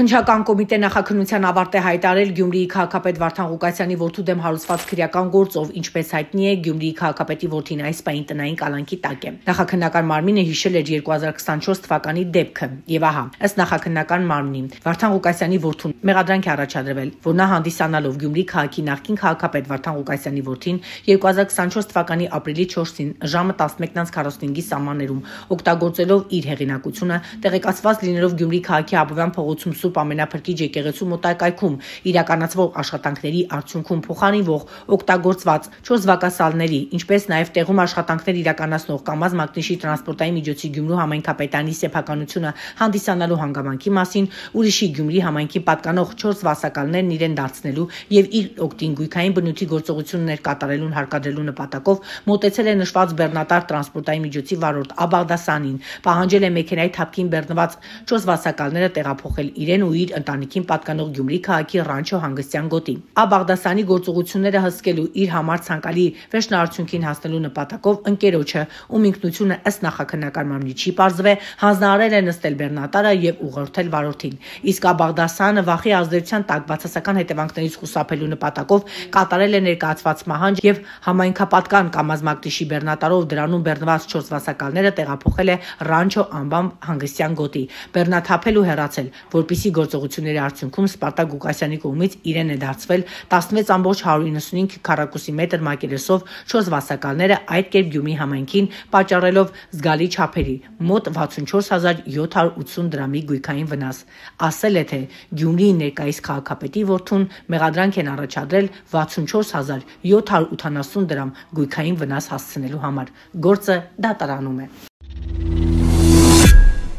Քննչական կոմիտե նախաքննության ավարտ է հայտարարել Գյումրիի քաղաքապետ Վարդան Ղուկասյանի որդու դեմ հարուցված քրեական գործով, ինչպես հայտնի է, Գյումրիի քաղաքապետի որդին այս պահին տնային կալանքի տակ է։ Նախաքննական մարմինը հիշել էր 2024 թվականի դեպքը, եւ ահա, ըստ նախաքննական մարմնի, Վարդան Ղուկասյանի որդուն մեղադրանք է առաջադրվել, որ նա հանդիսանալով Գյումրի քաղաքի նախկին քաղաքապետ Վարդան Ղուկասյանի որդին 2024 թվականի ապրիլի 4-ին ժամը 11:45-ի սահմաններում օգտագործելով իր հեղինակությունը, տեղեկացված լինելով Գյումրի քաղաքի Աբովյան փողոցում Սուրբ Ամենափրկիչ եկեղեցու մոտակայքում իրականացվող աշխատանքների արդյունքում փոխանցվող օգտագործված 4 վակասալների, ինչպես նաև տեղում աշխատանքներ իրականացնող ԿԱՄԱԶ մակնիշի տրանսպորտային միջոցի Գյումրու համայնքապետարանի սեփականությունը հանդիսանալու հանգամանքի մասին, ուրիշի Գյումրի համայնքի պատկանող 4 վասակալներն իրեն դարձնելու եւ իր օգտին գույքային բնույթի գործողություններ կատարելուն հարկադրելու նպատակով մոտեցել է նշված բեռնատար տրանսպորտային միջոցի վարորդ Աբաղդասյանին, պահանջել է մեքենայի թափքին բեռնված 4 վասակալները տեղափոխել իրեն ու իր ընտանիքին պատկանող Գյումրի քաղաքի Ռանչո հանգստյան գոտի։ Աբաղդասյանի գործողությունները հսկելու իր համար ցանկալի վերջնարարությունքին հասնելու նպատակով ընկերոջը, ում ինքնությունը ըստ նախաքննական մարմնի չի պարզվել, հանձնարարել է նստել բեռնատարը եւ ուղղորդել վարորդին։ Իսկ Աբաղդասյանը վախի ազդեցության տակ բացասական հետևանքներից խուսափելու նպատակով կատարել է ներկայացված մահանջ եւ համայնքապատկան ԿԱՄԱԶ մակնիշի բեռնատարով դրանում բեռնված 4 վասակալները տեղափոխել է Ռանչո անվան հանգստյան գոտի, բեռնաթափել ու հեռացել, որպիսի գործողությունների արդյունքում Սպարտակ Ղուկասյանի կողմից իրեն է դարձվել 16.195 քառակուսի մետր մակերեսով 4 վասակալները, այդ կերպ Գյումրի համայնքին պատճառելով զգալի չափերի՝ մոտ 64,780 դրամի գույքային վնաս։ Ասել է, թե Գյումրիի ներկայիս քաղաքապետի որդուն մեղադրանք են առաջադրել 64,780 դրամ գույքային վնաս հասցնելու համար։ Գործը դատարանում է։